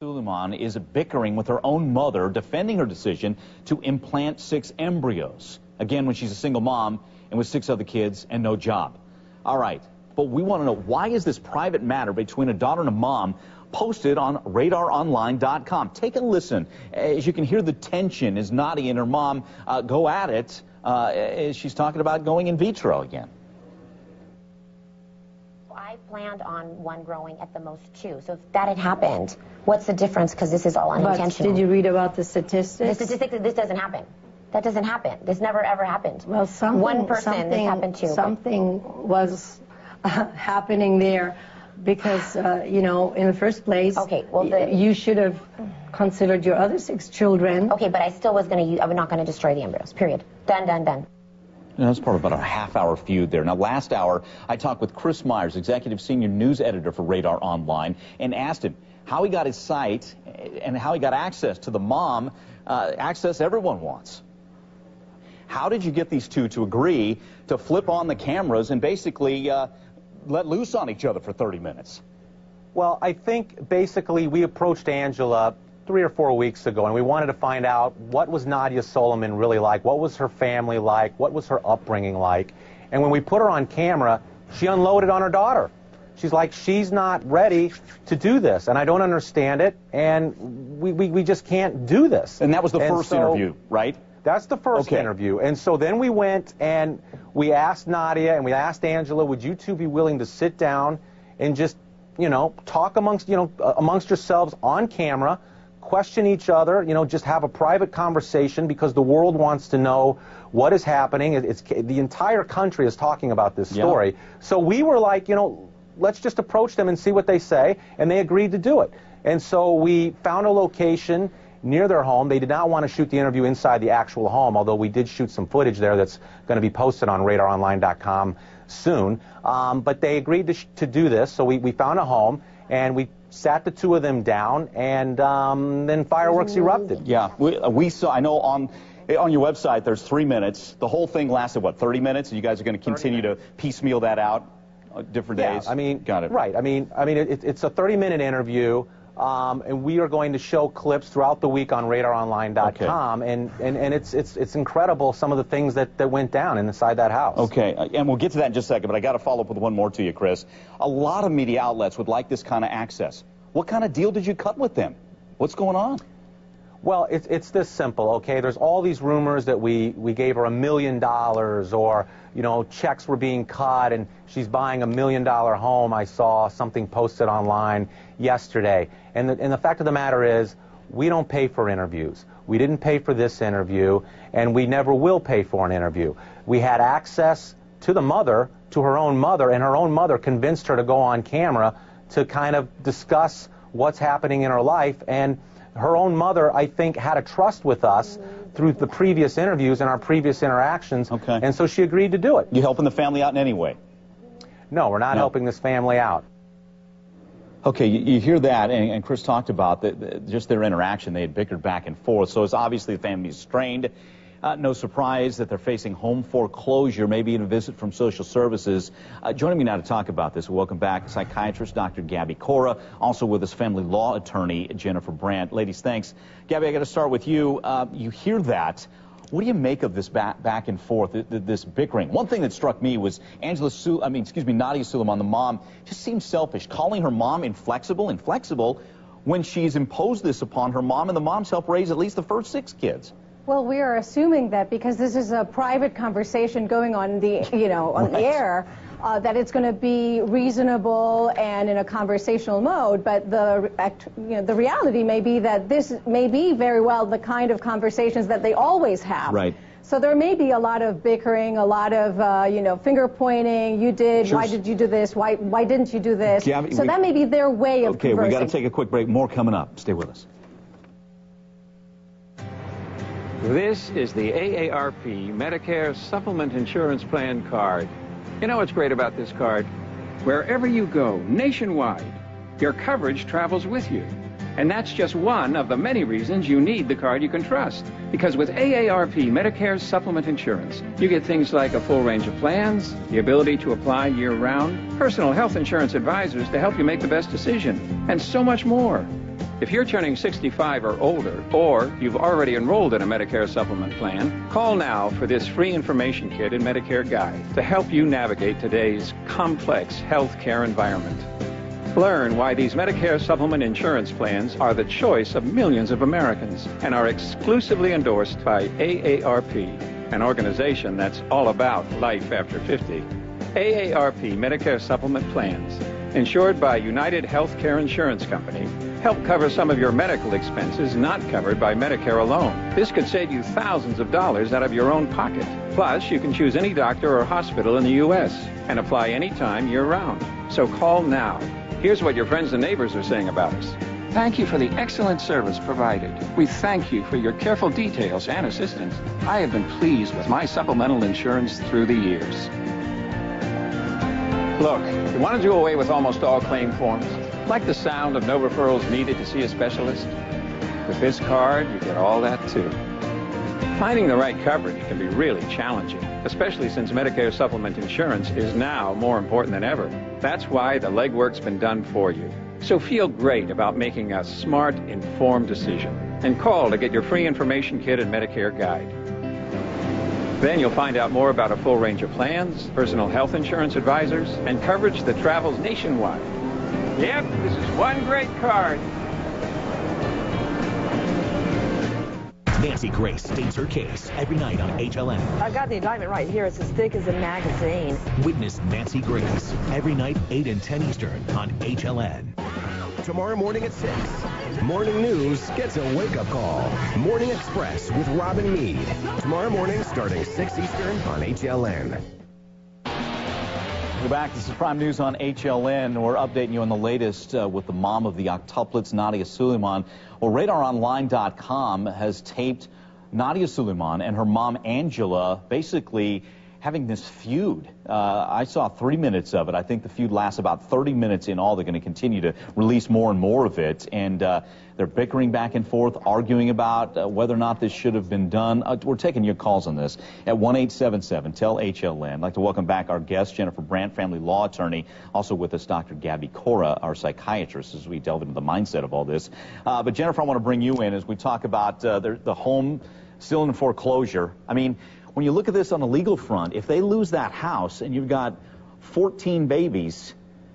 Suleiman is bickering with her own mother, defending her decision to implant 6 embryos. Again, when she's a single mom and with 6 other kids and no job. All right, but we want to know, why is this private matter between a daughter and a mom posted on RadarOnline.com? Take a listen. As you can hear the tension as Nadia and her mom go at it, as she's talking about going in vitro again. I planned on one growing at the most 2. So if that had happened, what's the difference? Because this is all unintentional. But did you read about the statistics? The statistics, this doesn't happen. That doesn't happen. This never, ever happened. Well, one person this happened to. Something was happening there because, you know, in the first place, okay, well, you should have considered your other 6 children. Okay, but I still was going to, I'm not going to destroy the embryos, period. Done, done, done. That's part of about a half-hour feud there. Now, last hour, I talked with Chris Myers, executive senior news editor for Radar Online, and asked him how he got his site and how he got access to the mom, access everyone wants. How did you get these two to agree to flip on the cameras and basically let loose on each other for 30 minutes? Well, I think basically we approached Angela 3 or 4 weeks ago, and we wanted to find out what was Nadia Suleiman really like, what was her family like, what was her upbringing like. And when we put her on camera, she unloaded on her daughter. She's like, she's not ready to do this, and I don't understand it, and we just can't do this. And that was the first interview, right? That's the first interview. And so then we went and we asked Nadia and we asked Angela, would you two be willing to sit down and just, you know, talk amongst yourselves on camera, question each other, you know, just have a private conversation, because the world wants to know what is happening. The entire country is talking about this story. Yep. So we were like, you know, let's just approach them and see what they say, and they agreed to do it. And so we found a location near their home. They did not want to shoot the interview inside the actual home, although we did shoot some footage there that's going to be posted on RadarOnline.com soon. But they agreed to do this, so we found a home, and we sat the 2 of them down, and then fireworks erupted. Yeah, we saw, I know on your website there's 3 minutes. The whole thing lasted, what, 30 minutes? And you guys are going to continue to piecemeal that out different days? I mean, got it. Right. I mean, it's a 30-minute interview. And we are going to show clips throughout the week on RadarOnline.com, and it's incredible some of the things that went down inside that house. Okay, and we'll get to that in just a second, but I got to follow up with one more to you, Chris. A lot of media outlets would like this kind of access. What kind of deal did you cut with them? What's going on? Well, it's this simple, okay? There's all these rumors that we gave her $1 million, or, you know, checks were being cut and she's buying $1 million home. I saw something posted online yesterday. And the fact of the matter is, we don't pay for interviews. We didn't pay for this interview, and we never will pay for an interview. We had access to the mother, to her own mother, and her own mother convinced her to go on camera to kind of discuss what's happening in her life. And her own mother, I think, had a trust with us through the previous interviews and our previous interactions, and so she agreed to do it. You helping the family out in any way? No, we're not helping this family out. Okay, you hear that, and Chris talked about just their interaction. They had bickered back and forth, so it's obviously the family is strained. No surprise that they're facing home foreclosure, maybe even a visit from social services. Joining me now to talk about this, welcome back psychiatrist Dr. Gabby Cora, also with us family law attorney Jennifer Brandt. Ladies, thanks. Gabby, I got to start with you. You hear that. What do you make of this back and forth, this bickering? One thing that struck me was Nadia Suleiman, the mom, just seemed selfish, calling her mom inflexible when she's imposed this upon her mom, and the mom's helped raise at least the first 6 kids. Well, we are assuming that because this is a private conversation going on the air, that it's going to be reasonable and in a conversational mode. But the reality may be that this may be very well the kind of conversations that they always have. Right. So there may be a lot of bickering, a lot of finger pointing. You did. Sure. Why did you do this? Why didn't you do this? Gabby, so that may be their way of conversing. Okay, we got to take a quick break. More coming up. Stay with us. This is the AARP Medicare Supplement Insurance Plan card. You know what's great about this card? Wherever you go, nationwide, your coverage travels with you. And that's just one of the many reasons you need the card you can trust. Because with AARP Medicare Supplement Insurance, you get things like a full range of plans, the ability to apply year-round, personal health insurance advisors to help you make the best decision, and so much more. If you're turning 65 or older, or you've already enrolled in a Medicare supplement plan, call now for this free information kit and Medicare guide to help you navigate today's complex healthcare environment. Learn why these Medicare supplement insurance plans are the choice of millions of Americans and are exclusively endorsed by AARP, an organization that's all about life after 50. AARP Medicare supplement plans, insured by United Healthcare Insurance Company, help cover some of your medical expenses not covered by Medicare alone. This could save you thousands of dollars out of your own pocket. Plus, you can choose any doctor or hospital in the U.S. and apply anytime year-round. So call now. Here's what your friends and neighbors are saying about us. Thank you for the excellent service provided. We thank you for your careful details and assistance. I have been pleased with my supplemental insurance through the years. Look, you want to do away with almost all claim forms? Like the sound of no referrals needed to see a specialist? With this card, you get all that too. Finding the right coverage can be really challenging, especially since Medicare supplement insurance is now more important than ever. That's why the legwork's been done for you. So feel great about making a smart, informed decision. And call to get your free information kit and Medicare guide. Then you'll find out more about a full range of plans, personal health insurance advisors, and coverage that travels nationwide. Yep, this is one great card. Nancy Grace states her case every night on HLN. I've got the indictment right here. It's as thick as a magazine. Witness Nancy Grace every night 8 and 10 Eastern on HLN. Tomorrow morning at 6. Morning News gets a wake-up call. Morning Express with Robin Meade. Tomorrow morning starting 6 Eastern on HLN. Welcome back. This is Prime News on HLN. We're updating you on the latest with the mom of the octuplets, Nadia Suleiman. Well, RadarOnline.com has taped Nadia Suleiman and her mom, Angela, basically having this feud. I saw 3 minutes of it. I think the feud lasts about 30 minutes in all. They're going to continue to release more and more of it. And they're bickering back and forth, arguing about whether or not this should have been done. We're taking your calls on this at 1-877-TEL-HLN. I'd like to welcome back our guest, Jennifer Brandt, family law attorney. Also with us, Dr. Gabby Cora, our psychiatrist, as we delve into the mindset of all this. But Jennifer, I want to bring you in as we talk about the home still in foreclosure. I mean, when you look at this on the legal front, if they lose that house and you've got 14 babies,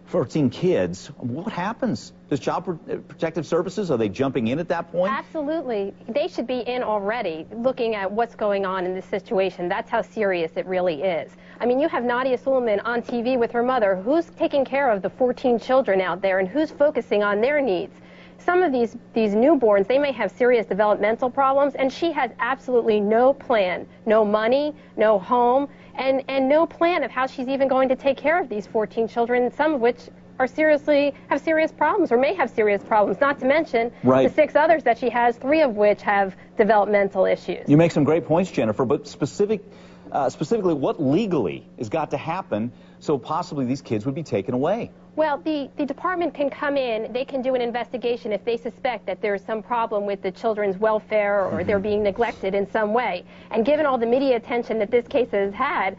14 kids, what happens? Does Child Protective Services, are they jumping in at that point? Absolutely. They should be in already, looking at what's going on in this situation. That's how serious it really is. I mean, you have Nadia Suleiman on TV with her mother. Who's taking care of the 14 children out there, and who's focusing on their needs? Some of these newborns, they may have serious developmental problems, and she has absolutely no plan, no money, no home, and no plan of how she's even going to take care of these 14 children, some of which have serious problems or may have serious problems, not to mention the 6 others that she has, 3 of which have developmental issues. You make some great points, Jennifer, but specifically what legally has got to happen so possibly these kids would be taken away? Well, the department can come in, they can do an investigation if they suspect that there's some problem with the children's welfare or they're being neglected in some way. And given all the media attention that this case has had,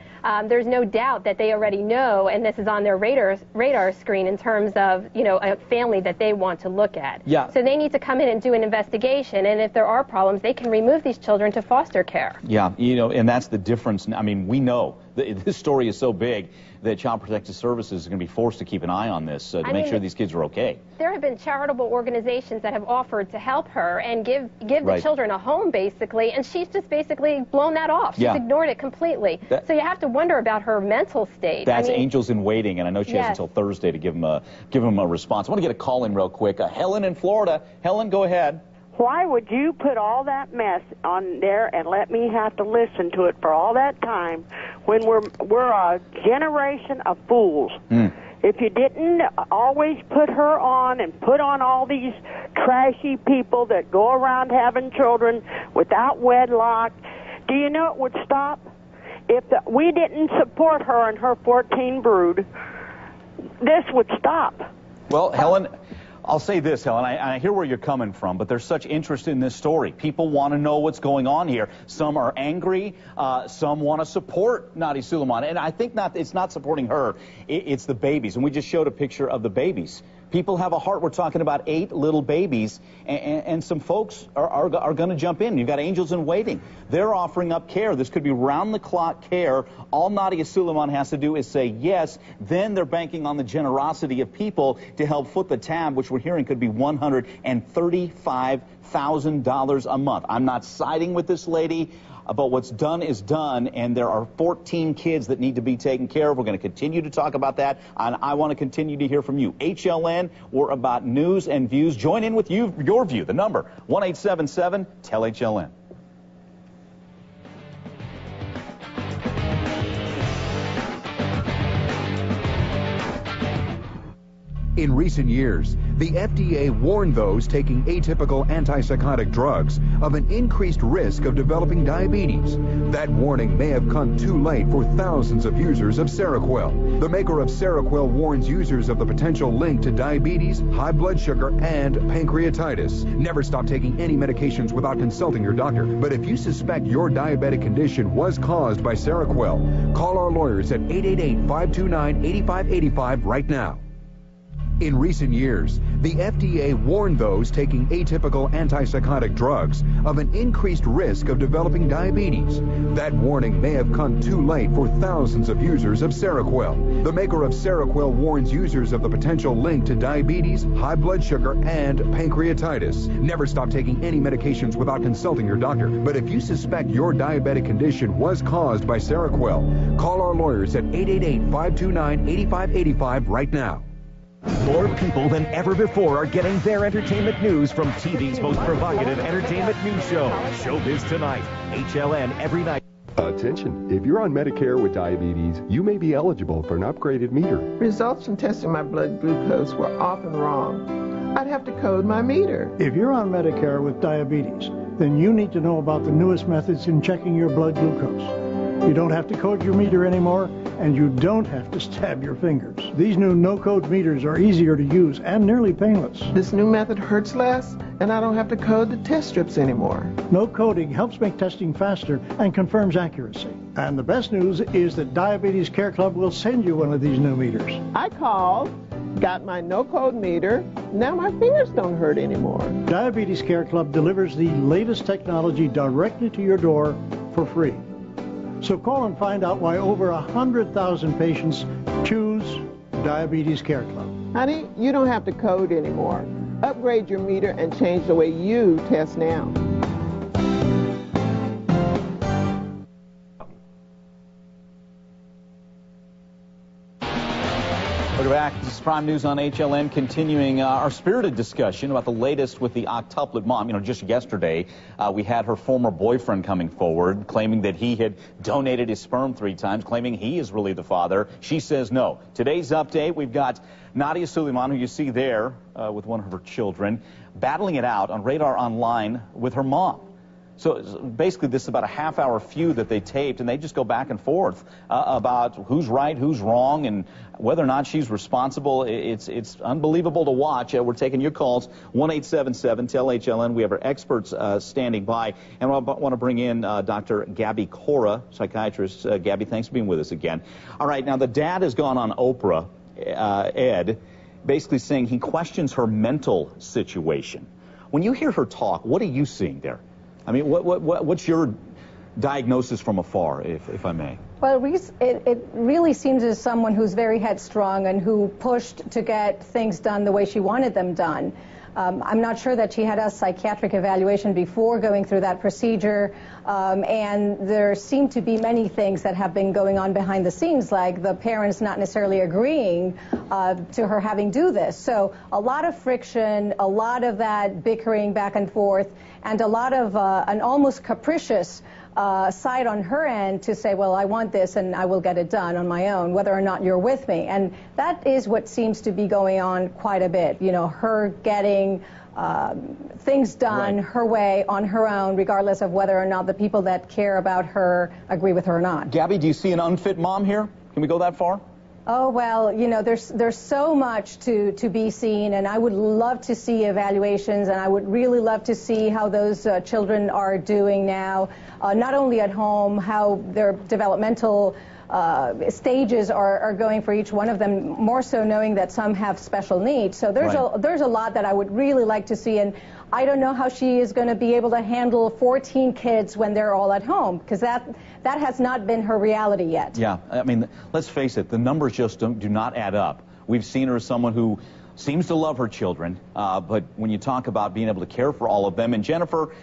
there's no doubt that they already know, and this is on their radar screen in terms of, you know, a family that they want to look at. Yeah. So they need to come in and do an investigation, and if there are problems, they can remove these children to foster care. Yeah, you know, and that's the difference. I mean, we know this story is so big that Child Protective Services is going to be forced to keep an eye on this to make sure these kids are okay. There have been charitable organizations that have offered to help her and give the children a home, basically, and she's just basically blown that off. She's ignored it completely. So you have to wonder about her mental state. That's Angels in Waiting, and I know she has until Thursday to give them a response. I want to get a call in real quick. Helen in Florida. Helen, go ahead. Why would you put all that mess on there and let me have to listen to it for all that time when we're a generation of fools? If you didn't always put her on and put on all these trashy people that go around having children without wedlock, do you know it would stop? If we didn't support her and her 14 brood, this would stop. Well, Helen, I'll say this, Helen, I hear where you're coming from, but there's such interest in this story. People want to know what's going on here. Some are angry. Some want to support Nadia Suleiman. And I think it's not supporting her. It's the babies. And we just showed a picture of the babies. People have a heart. We're talking about 8 little babies, and some folks are going to jump in. You've got Angels in Waiting. They're offering up care. This could be round-the-clock care. All Nadia Suleiman has to do is say yes. Then they're banking on the generosity of people to help foot the tab, which we're hearing could be $135,000 a month. I'm not siding with this lady, but what's done is done, and there are 14 kids that need to be taken care of. We're going to continue to talk about that, and I want to continue to hear from you. HLN, we're about news and views. Join in with you, your view. The number, 1-877-TEL-HLN. In recent years, the FDA warned those taking atypical antipsychotic drugs of an increased risk of developing diabetes. That warning may have come too late for thousands of users of Seroquel. The maker of Seroquel warns users of the potential link to diabetes, high blood sugar, and pancreatitis. Never stop taking any medications without consulting your doctor. But if you suspect your diabetic condition was caused by Seroquel, call our lawyers at 888-529-8585 right now. In recent years, the FDA warned those taking atypical antipsychotic drugs of an increased risk of developing diabetes. That warning may have come too late for thousands of users of Seroquel. The maker of Seroquel warns users of the potential link to diabetes, high blood sugar, and pancreatitis. Never stop taking any medications without consulting your doctor. But if you suspect your diabetic condition was caused by Seroquel, call our lawyers at 888-529-8585 right now. More people than ever before are getting their entertainment news from TV's most provocative entertainment news show, Showbiz Tonight, HLN every night. Attention, if you're on Medicare with diabetes, you may be eligible for an upgraded meter. Results from testing my blood glucose were often wrong. I'd have to code my meter. If you're on Medicare with diabetes, then you need to know about the newest methods in checking your blood glucose. You don't have to code your meter anymore, and you don't have to stab your fingers. These new no-code meters are easier to use and nearly painless. This new method hurts less, and I don't have to code the test strips anymore. No coding helps make testing faster and confirms accuracy. And the best news is that Diabetes Care Club will send you one of these new meters. I called, got my no-code meter, now my fingers don't hurt anymore. Diabetes Care Club delivers the latest technology directly to your door for free. So call and find out why over 100,000 patients choose Diabetes Care Club. Honey, you don't have to code anymore. Upgrade your meter and change the way you test now. Welcome back. This is Prime News on HLN, continuing our spirited discussion about the latest with the octuplet mom. You know, just yesterday, we had her former boyfriend coming forward, claiming that he had donated his sperm 3 times, claiming he is really the father. She says no. Today's update, we've got Nadia Suleiman, who you see there with one of her children, battling it out on Radar Online with her mom. So basically, this is about a half-hour feud that they taped, and they just go back and forth about who's right, who's wrong, and whether or not she's responsible. It's unbelievable to watch. We're taking your calls, 1-877-TEL-HLN. We have our experts standing by, and I want to bring in Dr. Gaby Cora, psychiatrist. Gabby, thanks for being with us again. All right, now the dad has gone on Oprah, Ed, basically saying he questions her mental situation. When you hear her talk, what are you seeing there? I mean, what's your diagnosis from afar, if I may? Well, it really seems as someone who's very headstrong and who pushed to get things done the way she wanted them done. I'm not sure that she had a psychiatric evaluation before going through that procedure, and there seem to be many things that have been going on behind the scenes, like the parents not necessarily agreeing to her having do this. So a lot of friction, a lot of that bickering back and forth, and a lot of an almost capricious side on her end to say, well, I want this and I will get it done on my own, whether or not you're with me. And that is what seems to be going on quite a bit. You know, her getting things done her way on her own, regardless of whether or not the people that care about her agree with her or not. Gabby, do you see an unfit mom here? Can we go that far? Oh, well, you know, there's so much to be seen, and I would love to see evaluations, and I would really love to see how those children are doing now, not only at home, how their developmental stages are going for each one of them, more so knowing that some have special needs. So there's a lot that I would really like to see, and I don't know how she is going to be able to handle 14 kids when they're all at home, because that has not been her reality yet. Yeah, I mean, let's face it, the numbers just do not add up. We've seen her as someone who seems to love her children, but when you talk about being able to care for all of them, and Jennifer,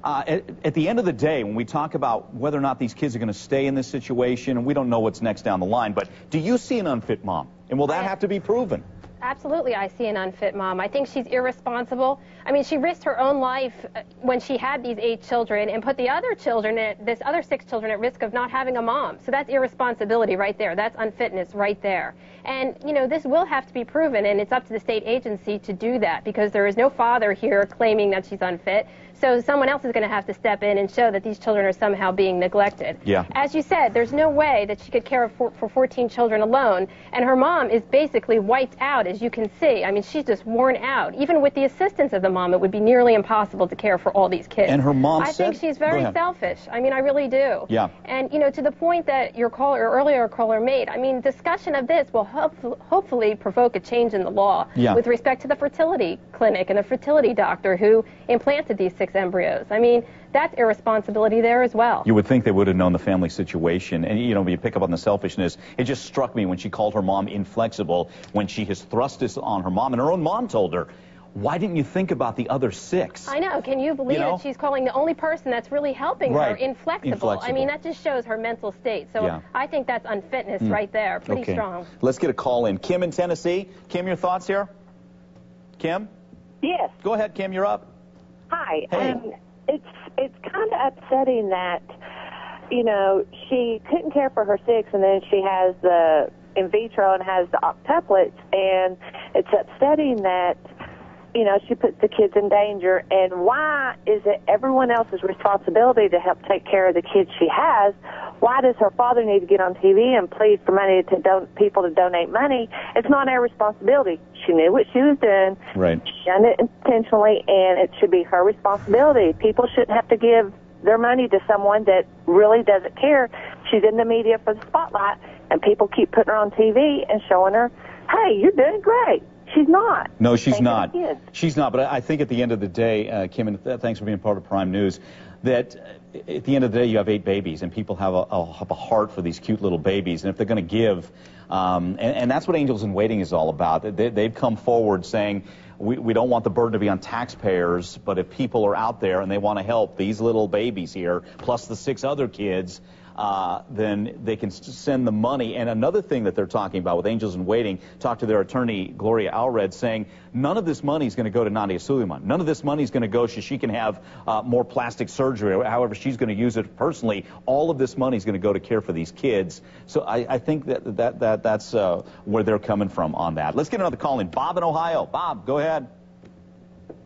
at the end of the day, when we talk about whether or not these kids are going to stay in this situation, and we don't know what's next down the line, but do you see an unfit mom? And will that have to be proven? Absolutely, I see an unfit mom. I think she's irresponsible. I mean, she risked her own life when she had these 8 children and put the other children, this other 6 children, at risk of not having a mom. So that's irresponsibility right there. That's unfitness right there. And, you know, this will have to be proven, and it's up to the state agency to do that, because there is no father here claiming that she's unfit. So someone else is going to have to step in and show that these children are somehow being neglected. Yeah. As you said, there's no way that she could care for 14 children alone, and her mom is basically wiped out, as you can see. I mean, she's just worn out. Even with the assistance of the mom, it would be nearly impossible to care for all these kids. And her mom I think she's very selfish. I mean, I really do. Yeah. And, you know, to the point that your earlier caller made, I mean, discussion of this will hopefully provoke a change in the law with respect to the fertility clinic and the fertility doctor who implanted these 6 embryos. I mean, that's irresponsibility there as well. You would think they would have known the family situation. And, you know, when you pick up on the selfishness, it just struck me when she called her mom inflexible, when she has thrust this on her mom, and her own mom told her, why didn't you think about the other 6? I know. Can you believe that she's calling the only person that's really helping her inflexible? I mean, that just shows her mental state. So I think that's unfitness right there. Pretty strong. Let's get a call in. Kim in Tennessee. Kim, your thoughts here? Kim? Yes. Go ahead, Kim. You're up. Hi. Hey. It's kind of upsetting that, you know, she couldn't care for her 6, and then she has the in vitro and has the octuplets, and it's upsetting that, you know, she puts the kids in danger. And why is it everyone else's responsibility to help take care of the kids she has? Why does her father need to get on TV and plead for money to people to donate money? It's not our responsibility. She knew what she was doing. Right. She done it intentionally, and it should be her responsibility. People shouldn't have to give their money to someone that really doesn't care. She's in the media for the spotlight, and people keep putting her on TV and showing her, hey, you're doing great. She's not. No, she's not. She's not. But I think at the end of the day, Kim, and thanks for being part of Prime News, that at the end of the day, you have 8 babies, and people have a heart for these cute little babies. And if they're going to give, and that's what Angels in Waiting is all about. They've come forward saying, we don't want the burden to be on taxpayers, but if people are out there and they want to help these little babies here, plus the 6 other kids, then they can send the money. And another thing that they're talking about with Angels in Waiting, talked to their attorney, Gloria Allred, saying none of this money is going to go to Nadia Suleiman. None of this money is going to go so she can have more plastic surgery, or however she's going to use it personally. All of this money is going to go to care for these kids. So I think that's where they're coming from on that. Let's get another call in. Bob in Ohio. Bob, go ahead.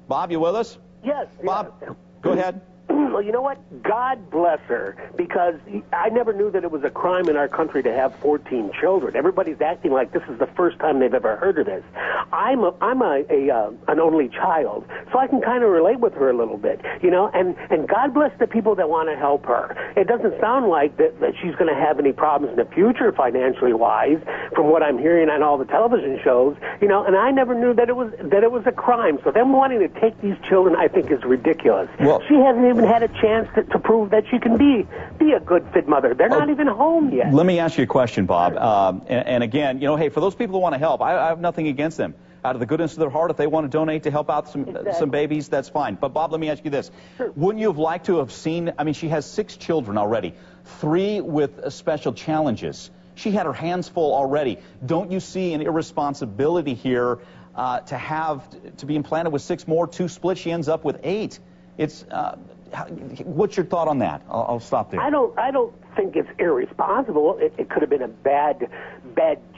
Bob, you with us? Yes. Bob, go ahead. Well, you know what? God bless her, because I never knew that it was a crime in our country to have 14 children. Everybody's acting like this is the first time they've ever heard of this. I'm an only child, so I can kind of relate with her a little bit, you know. And God bless the people that want to help her. It doesn't sound like that she's going to have any problems in the future financially wise, from what I'm hearing on all the television shows, you know. And I never knew that it was a crime. So them wanting to take these children, I think, is ridiculous. Well, she hasn't even had a chance to prove that she can be a good fit mother. They're not even home yet. Let me ask you a question, Bob. And again, you know, hey, for those people who want to help, I have nothing against them. Out of the goodness of their heart, if they want to donate to help out some babies, that's fine. But Bob, let me ask you this. Sure. Wouldn't you have liked to have seen, I mean, she has 6 children already, 3 with special challenges. She had her hands full already. Don't you see an irresponsibility here to be implanted with 6 more, 2 split? She ends up with 8. It's what's your thought on that? I'll stop there. I don't think it's irresponsible. It could have been a bad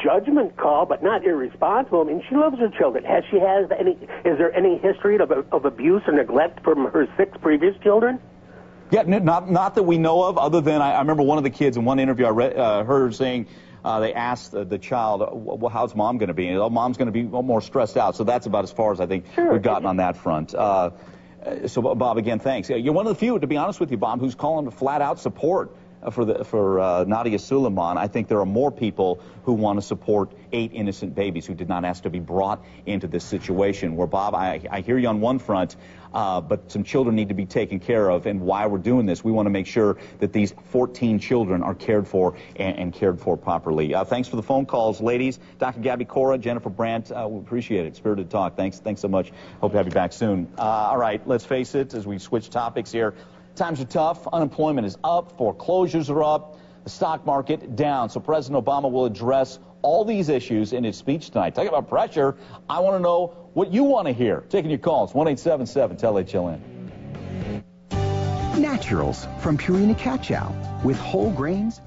judgment call, but not irresponsible. I mean, she loves her children. Is there any history of abuse or neglect from her 6 previous children? Yeah, not that we know of, other than I remember one of the kids in one interview I read, heard her saying, they asked the child, well, how's mom going to be? And mom's going to be more stressed out. So that's about as far as I think we've gotten on that front. So, Bob, again, thanks. You're one of the few, to be honest with you, Bob, who's calling to flat-out support for Nadia Suleiman. I think there are more people who want to support 8 innocent babies who did not ask to be brought into this situation. Where, Bob, I hear you on one front, but some children need to be taken care of, and why we're doing this, we want to make sure that these 14 children are cared for and cared for properly. Thanks for the phone calls, ladies. Dr. Gabby Cora, Jennifer Brandt, we appreciate it. Spirited talk. Thanks so much. Hope to have you back soon. All right, let's face it, as we switch topics here, times are tough. Unemployment is up. Foreclosures are up. The stock market down. So President Obama will address all these issues in his speech tonight. Talk about pressure. I want to know what you want to hear. Taking your calls. 1-877-TEL-HLN. Naturals from Purina Cat Chow with whole grains,